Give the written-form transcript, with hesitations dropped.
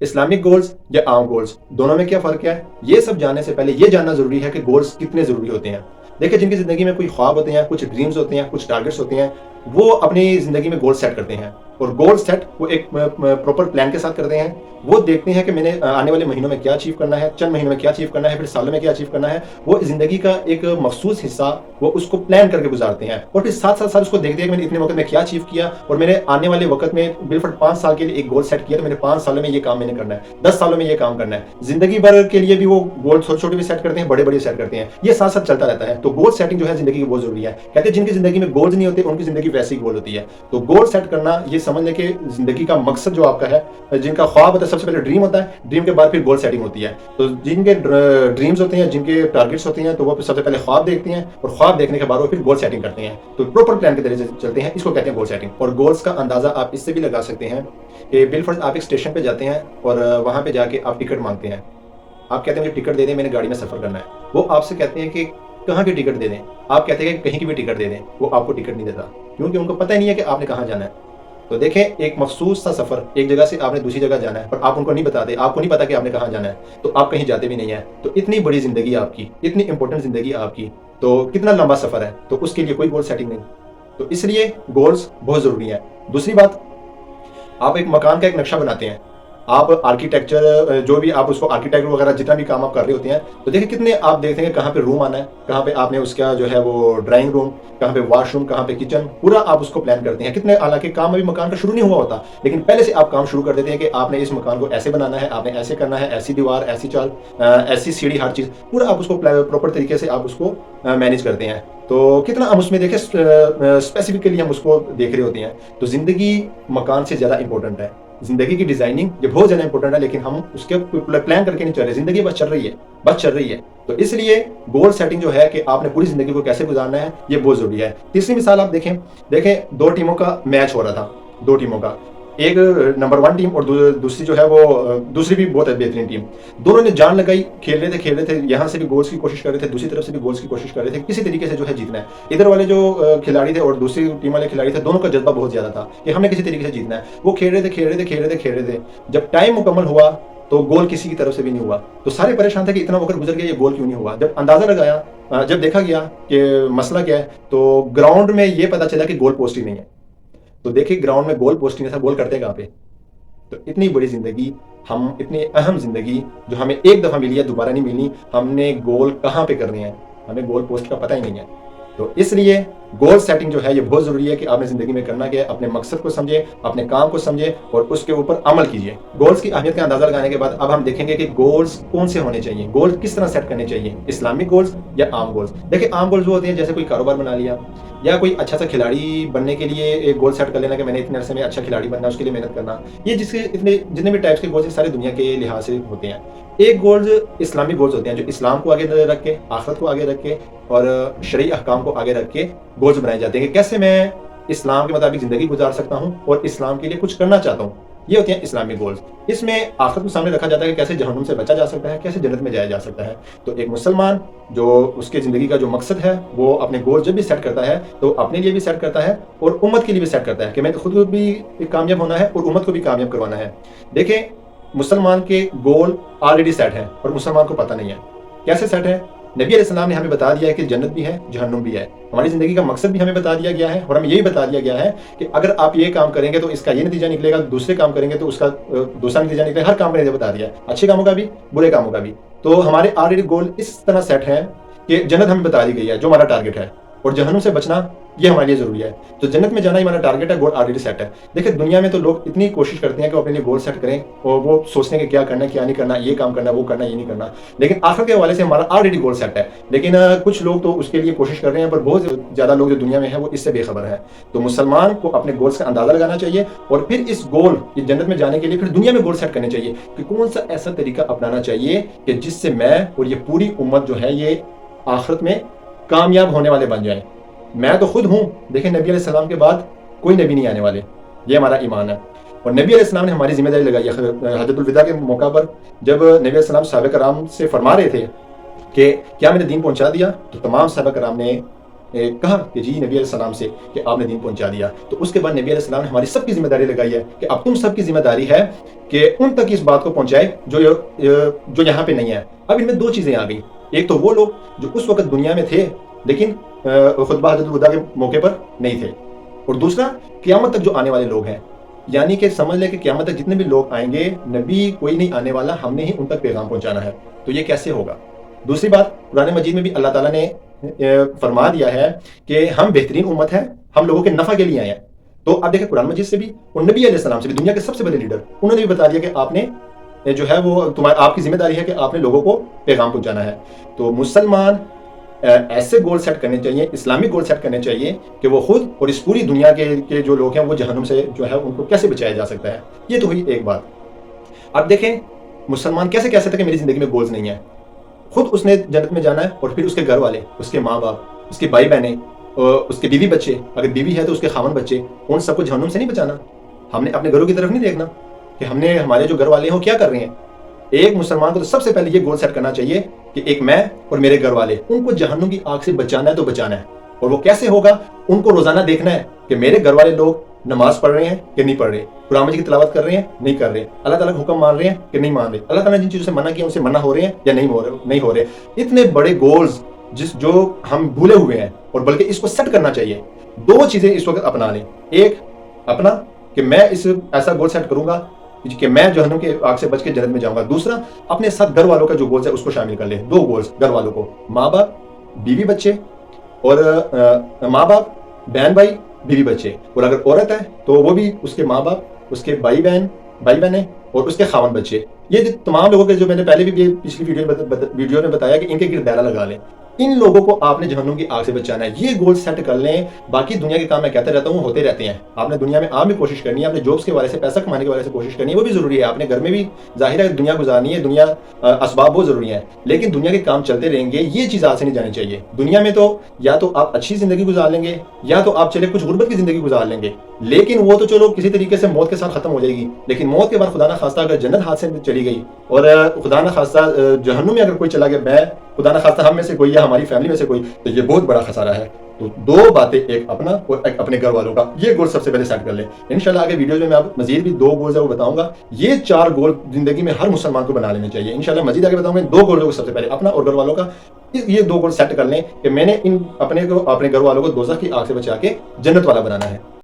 Islamic goals یا عام goals دونوں میں کیا فرق ہے؟ یہ سب جاننے سے پہلے یہ جاننا ضروری ہے کہ گولز کتنے ضروری ہوتے ہیں۔ دیکھیں، جن کی زندگی میں کوئی خواب ہوتے ہیں، کچھ ڈریمز ہوتے ہیں، کچھ ٹارگٹس ہوتے ہیں، وہ اپنی زندگی میں گول سیٹ کرتے ہیں، اور گول سیٹ وہ ایک پراپر پلان کے ساتھ کرتے ہیں۔ وہ دیکھتے ہیں کہ میں نے آنے والے مہینوں میں کیا اچیو کرنا ہے، چند مہینوں میں کیا اچیو کرنا ہے، پھر سالوں میں کیا اچیو کرنا ہے۔ وہ زندگی کا ایک مخصوص حصہ وہ اس کو پلان کر کے گزارتے ہیں، اور پھر ساتھ ساتھ اس کو دیکھتے ہیں کہ میں نے اتنے وقت میں کیا اچیو کیا، اور میں نے آنے والے وقت میں بالفٹ 5 سال کے لیے ایک گول سیٹ کیا، تو میں نے 5 سالوں میں یہ کام میں نے کرنا ہے، 10 سالوں میں یہ کام کرنا ہے۔ زندگی بھر کے لیے بھی وہ گول چھوٹے چھوٹے بھی سیٹ کرتے ہیں، بڑے بڑے سیٹ کرتے ہیں، یہ ساتھ ساتھ چلتا رہتا ہے۔ تو گول سیٹنگ جو ہے زندگی کی بہت ضروری ہے۔ کہتے ہیں جن کی زندگی میں گولز نہیں ہوتے ان کی زندگی ویسی گول ہوتی ہے۔ تو گول سیٹ کرنا، یہ سمجھ لیں کہ زندگی کا مقصد جو آپ کا ہے، جن کا خواب ہوتا ہے، سب سے پہلے ڈریم ہوتا ہے، ڈریم کے بعد پھر گول سیٹنگ ہوتی ہے۔ تو جن کے ڈریمز ہوتے ہیں، جن کے ٹارگٹس ہوتے ہیں، تو وہ سب سے پہلے خواب دیکھتے ہیں، اور خواب دیکھنے کے بعد وہ پھر گول سیٹنگ کرتے ہیں۔ تو پراپر پلان کے ذریعے سے چلتے ہیں، اس کو کہتے ہیں گول سیٹنگ۔ اور گولز کا اندازہ آپ اس سے بھی لگا سکتے ہیں کہ بالفرض آپ ایک اسٹیشن پہ جاتے ہیں، اور وہاں پہ جا کے آپ ٹکٹ مانگتے ہیں۔ آپ کہتے ہیں مجھے ٹکٹ دے دیں، میں نے گاڑی میں سفر کرنا ہے۔ وہ آپ سے کہتے ہیں کہ کہاں کی ٹکٹ دے دیں، آپ کہتے ہیں کہ کہیں کی بھی ٹکٹ دے دیں، وہ آپ کو ٹکٹ نہیں دیتا، کیونکہ ان کو پتہ ہی نہیں ہے کہ آپ نے کہاں جانا ہے۔ تو دیکھیں، ایک مخصوص سا سفر، ایک جگہ سے آپ نے دوسری جگہ جانا ہے، اور آپ ان کو نہیں بتاتے، آپ کو نہیں پتا کہ آپ نے کہاں جانا ہے، تو آپ کہیں جاتے بھی نہیں ہیں۔ تو اتنی بڑی زندگی آپ کی، اتنی امپورٹنٹ زندگی آپ کی، تو کتنا لمبا سفر ہے، تو اس کے لیے کوئی گول سیٹنگ نہیں۔ تو اس لیے گولز بہت ضروری ہیں۔ دوسری بات، آپ ایک مکان کا ایک نقشہ بناتے ہیں، آپ آرکیٹیکچر جو بھی آپ اس کو آرکیٹیکٹ وغیرہ جتنا بھی کام آپ کر رہے ہوتے ہیں، تو دیکھیں کتنے آپ دیکھتے ہیں کہ کہاں پہ روم آنا ہے، کہاں پہ آپ نے اس کا جو ہے وہ ڈرائنگ روم، کہاں پہ واش روم، کہاں پہ کچن، پورا آپ اس کو پلان کرتے ہیں کتنے۔ حالانکہ کام ابھی مکان کا شروع نہیں ہوا ہوتا، لیکن پہلے سے آپ کام شروع کر دیتے ہیں کہ آپ نے اس مکان کو ایسے بنانا ہے، آپ نے ایسے کرنا ہے، ایسی دیوار، ایسی چال، ایسی سیڑھی، ہر چیز پورا آپ اس کو پراپر طریقے سے آپ اس کو مینیج کرتے ہیں۔ تو کتنا ہم اس میں دیکھیں اسپیسیفکلی ہم اس کو دیکھ رہے ہوتے ہیں۔ تو زندگی مکان سے زیادہ امپورٹنٹ ہے۔ زندگی کی ڈیزائننگ یہ بہت زیادہ امپورٹنٹ ہے، لیکن ہم اس کے پلان کر کے نہیں چل رہے، زندگی بس چل رہی ہے، بس چل رہی ہے۔ تو اس لیے گول سیٹنگ جو ہے کہ آپ نے پوری زندگی کو کیسے گزارنا ہے، یہ بہت ضروری ہے۔ تیسری مثال آپ دیکھیں 2 ٹیموں کا میچ ہو رہا تھا، 2 ٹیموں کا، ایک نمبر 1 ٹیم اور دوسری جو ہے وہ دوسری بھی بہت بہترین ٹیم۔ دونوں نے جان لگائی، کھیل رہے تھے، یہاں سے بھی گولز کی کوشش کر رہے تھے، دوسری طرف سے بھی گولز کی کوشش کر رہے تھے، کسی طریقے سے جو ہے جیتنا ہے۔ ادھر والے جو کھلاڑی تھے اور دوسری ٹیم والے کھلاڑی تھے، دونوں کا جذبہ بہت زیادہ تھا کہ ہم نے کسی طریقے سے جیتنا ہے۔ وہ کھیل رہے تھے، جب ٹائم مکمل ہوا تو گول کسی کی طرف سے بھی نہیں ہوا۔ تو سارے پریشان تھے کہ اتنا وقت گزر گیا، یہ گول کیوں نہیں ہوا۔ جب اندازہ لگایا، جب دیکھا گیا کہ مسئلہ کیا ہے، تو گراؤنڈ میں یہ پتا چلا کہ گول پوسٹ ہی نہیں ہے۔ تو دیکھیں، گراؤنڈ میں گول پوسٹ ہی نہیں تھا، گول کرتے کہاں پہ؟ تو اتنی بڑی زندگی، ہم اتنی اہم زندگی جو ہمیں ایک دفعہ ملی ہے، دوبارہ نہیں ملنی، ہم نے گول کہاں پہ کرنے ہیں، ہمیں گول پوسٹ کا پتہ ہی نہیں ہے۔ تو اس لیے گول سیٹنگ جو ہے یہ بہت ضروری ہے کہ آپ نے زندگی میں کرنا کیا ہے، اپنے مقصد کو سمجھے، اپنے کام کو سمجھے، اور اس کے اوپر عمل کیجیے۔ گولز کی اہمیت کا اندازہ لگانے کے بعد اب ہم دیکھیں گے کہ گولز کون سے ہونے چاہیے، گولز کس طرح سیٹ کرنے چاہیے، اسلامک گولز یا عام گولز۔ دیکھیں، عام گولز وہ ہوتے ہیں جیسے کوئی کاروبار بنا لیا، یا کوئی اچھا سا کھلاڑی بننے کے لیے ایک گول سیٹ کر لینا کہ میں نے اتنے عرصے میں اچھا کھلاڑی بننا ہے، اس کے لیے محنت کرنا۔ یہ جتنے بھی ٹائپس کے گولز ساری دنیا کے لحاظ سے ہوتے ہیں۔ ایک گولز اسلامک گولز ہوتے ہیں جو اسلام کو آگے رکھ کے، آخرت کو آگے رکھ کے، اور شرعی احکام کو آگے رکھ کے گولز بنائے جاتے ہیں کہ کیسے میں اسلام کے مطابق زندگی گزار سکتا ہوں اور اسلام کے لیے کچھ کرنا چاہتا ہوں۔ یہ ہوتے ہیں اسلامک گولز۔ اس میں آخرت کو سامنے رکھا جاتا ہے کہ کیسے جہنم سے بچا جا سکتا ہے، کیسے جنت میں جایا جا سکتا ہے۔ تو ایک مسلمان جو اس کے زندگی کا جو مقصد ہے، وہ اپنے گول جب بھی سیٹ کرتا ہے تو اپنے لیے بھی سیٹ کرتا ہے اور امت کے لیے بھی سیٹ کرتا ہے کہ میں خود بھی کامیاب ہونا ہے اور امت کو بھی کامیاب کروانا ہے۔ دیکھیں، مسلمان کے گول آلریڈی سیٹ ہیں اور مسلمان کو پتہ نہیں ہے کیسے سیٹ ہے۔ نبی علیہ السلام نے ہمیں بتا دیا ہے کہ جنت بھی ہے، جہنم بھی ہے، ہماری زندگی کا مقصد بھی ہمیں بتا دیا گیا ہے، اور ہمیں یہی بتا دیا گیا ہے کہ اگر آپ یہ کام کریں گے تو اس کا یہ نتیجہ نکلے گا، دوسرے کام کریں گے تو اس کا دوسرا نتیجہ نکلے گا۔ ہر کام کا نتیجہ بتا دیا ہے، اچھے کاموں کا بھی، برے کاموں کا بھی۔ تو ہمارے آلریڈی گول اس طرح سیٹ ہیں کہ جنت ہمیں بتا دی گئی ہے جو ہمارا ٹارگٹ ہے، اور جہنم سے بچنا یہ ہمارے لیے ضروری ہے۔ تو جنت میں جانا ہی ہمارا ٹارگٹ ہے، گول آلریڈی سیٹ ہے۔ دیکھیں، دنیا میں تو لوگ اتنی کوشش کرتے ہیں کہ وہ اپنے لیے گول سیٹ کریں، اور وہ سوچتے ہیں کہ کیا کرنا ہے، کیا نہیں کرنا، یہ کام کرنا، وہ کرنا، یہ نہیں کرنا، لیکن آخرت کے حوالے سے ہمارا آلریڈی گول سیٹ ہے۔ لیکن کچھ لوگ تو اس کے لیے کوشش کر رہے ہیں، پر بہت زیادہ لوگ جو دنیا میں ہیں وہ اس سے بے خبر ہیں۔ تو مسلمان کو اپنے گولز کا اندازہ لگانا چاہیے، اور پھر اس گول یہ جنت میں جانے کے لیے پھر دنیا میں گول سیٹ کرنے چاہیے کہ کون سا ایسا طریقہ اپنانا چاہیے کہ جس سے میں اور یہ پوری امت جو ہے یہ آخرت میں کامیاب ہونے والے بن جائیں۔ میں تو خود ہوں، دیکھیں نبی علیہ السلام کے بعد کوئی نبی نہیں آنے والے، یہ ہمارا ایمان ہے۔ اور نبی علیہ السلام نے ہماری ذمہ داری لگائی ہے۔ حجۃ الوداع کے موقع پر جب نبی علیہ السلام صحابہ کرام سے فرما رہے تھے کہ کیا میں نے دین پہنچا دیا، تو تمام صحابہ کرام نے کہا کہ جی نبی علیہ السلام سے کہ آپ نے دین پہنچا دیا، تو اس کے بعد نبی علیہ السلام نے ہماری سب کی ذمہ داری لگائی ہے کہ اب تم سب کی ذمہ داری ہے کہ ان تک اس بات کو پہنچائے جو یہاں پہ نہیں ہے۔ اب ان میں دو چیزیں آ گئی، ایک تو وہ لوگ جو اس وقت دنیا میں تھے لیکن خطبہ حجۃ الوداع کے موقع پر نہیں تھے، اور دوسرا قیامت تک جو آنے والے لوگ ہیں، یعنی کہ سمجھ لے کہ قیامت تک جتنے بھی لوگ آئیں گے نبی کوئی نہیں آنے والا، ہم نے ہی ان تک پیغام پہنچانا ہے۔ تو یہ کیسے ہوگا؟ دوسری بات، قرآن مجید میں بھی اللہ تعالیٰ نے فرما دیا ہے کہ ہم بہترین امت ہیں، ہم لوگوں کے نفع کے لیے آئے ہیں۔ تو اب دیکھیں قرآن مجید سے بھی اور نبی علیہ السلام سے بھی، دنیا کے سب سے بڑے لیڈر، انہوں نے بھی بتا دیا کہ آپ نے جو ہے وہ آپ کی ذمہ داری ہے کہ آپ نے لوگوں کو پیغام پہنچانا ہے۔ تو مسلمان ایسے گول سیٹ کرنے چاہیے، اسلامی گول سیٹ کرنے چاہیے کہ وہ خود اور اس پوری دنیا کے جو لوگ ہیں وہ جہنم سے جو ہے ان کو کیسے بچایا جا سکتا ہے۔ یہ تو ہوئی ایک بات۔ اب دیکھیں مسلمان کیسے کہہ سکتا ہے کہ میری زندگی میں گولز نہیں ہیں؟ خود اس نے جنت میں جانا ہے اور پھر اس کے گھر والے، اس کے ماں باپ، اس کے بھائی بہنیں، اس کے بیوی بچے، اگر بیوی ہے تو اس کے خاوند بچے، ان سب کو جہنم سے نہیں بچانا۔ ہم نے اپنے گھروں کی طرف نہیں دیکھنا کہ ہم نے ہمارے جو گھر والے ہیں وہ کیا کر رہے ہیں۔ ایک مسلمان کو تو سب سے پہلے یہ گول سیٹ کرنا چاہیے کہ ایک میں اور میرے گھر والے، ان کو جہنم کی آگ سے بچانا ہے تو بچانا ہے۔ اور وہ کیسے ہوگا؟ ان کو روزانہ دیکھنا ہے کہ میرے گھر والے لوگ نماز پڑھ رہے ہیں کہ نہیں پڑھ رہے، قرآن مجید کی تلاوت کر رہے ہیں نہیں کر رہے، اللہ تعالیٰ کا حکم مان رہے ہیں کہ نہیں مان رہے، اللہ تعالیٰ نے جن چیزوں سے منع کیا ان سے منع ہو رہے ہیں یا نہیں ہو رہے۔ اتنے بڑے گولز جو ہم بھولے ہوئے ہیں، اور بلکہ اس کو سیٹ کرنا چاہیے۔ دو چیزیں اس وقت اپنا لیں، ایک اپنا کہ میں ایسا گول سیٹ کروں گا کہ میں جہنم کے آگ سے بچ کے جنت میں جاؤں گا، دوسرا اپنے ساتھ گھر والوں کا جو گولز ہے اس کو شامل کر لیں۔ دو گولز گھر والوں کو، ماں باپ بیوی بچے، اور ماں باپ بہن بھائی بیوی بچے، اور اگر عورت ہے تو وہ بھی اس کے ماں باپ، اس کے بھائی بہنیں اور اس کے خاوند بچے۔ یہ تمام لوگوں کے جو میں نے پہلے بھی پچھلی ویڈیو میں بتایا کہ ان کے گرد دائرہ لگا لیں، ان لوگوں کو آپ نے جہنم کی آگ سے بچانا ہے۔ یہ گول سیٹ کر لیں، باقی دنیا کے کام میں کہتا رہتا ہوں ہوتے رہتے ہیں۔ آپ نے دنیا میں آپ بھی کوشش کرنی ہے، آپ نے جابس کے والے سے، پیسہ کمانے کے والے سے کوشش کرنی ہے، وہ بھی ضروری ہے۔ آپ نے گھر میں بھی ظاہر ہے دنیا گزارنی ہے، دنیا اسباب بہت ضروری ہیں، لیکن دنیا کے کام چلتے رہیں گے، یہ چیز آپ سے نہیں جانی چاہیے۔ دنیا میں تو یا تو آپ اچھی زندگی گزار لیں گے یا تو آپ چلے کچھ غربت کی زندگی گزار لیں گے، لیکن وہ تو چلو کسی طریقے سے موت کے ساتھ ختم ہو جائے گی، لیکن موت کے بعد خدا نہ خواستہ اگر جنت ہاتھ سے چلی گئی اور خدا نہ خواستہ جہنم میں اگر کوئی چلا گیا، میں خدا نہ خواستہ ہم میں سے کوئی یا ہماری فیملی میں سے کوئی، تو یہ بہت بڑا خسارہ ہے۔ تو دو باتیں، ایک اپنا اور ایک اپنے گھر والوں کا، یہ گول سب سے پہلے سیٹ کر لیں۔ انشاءاللہ آگے ویڈیوز میں آپ مزید بھی دو گولز ہے وہ بتاؤں گا۔ یہ 4 گول زندگی میں ہر مسلمان کو بنا لینے چاہیے۔ انشاءاللہ مزید آگے بتاؤں گا۔ 2 گولوں کو سب سے پہلے اپنا اور گھر والوں کا، یہ 2 گول سیٹ کر لیں کہ میں نے اپنے گھر والوں کو دوزخ کی آگ سے بچا کے جنت والا بنانا ہے۔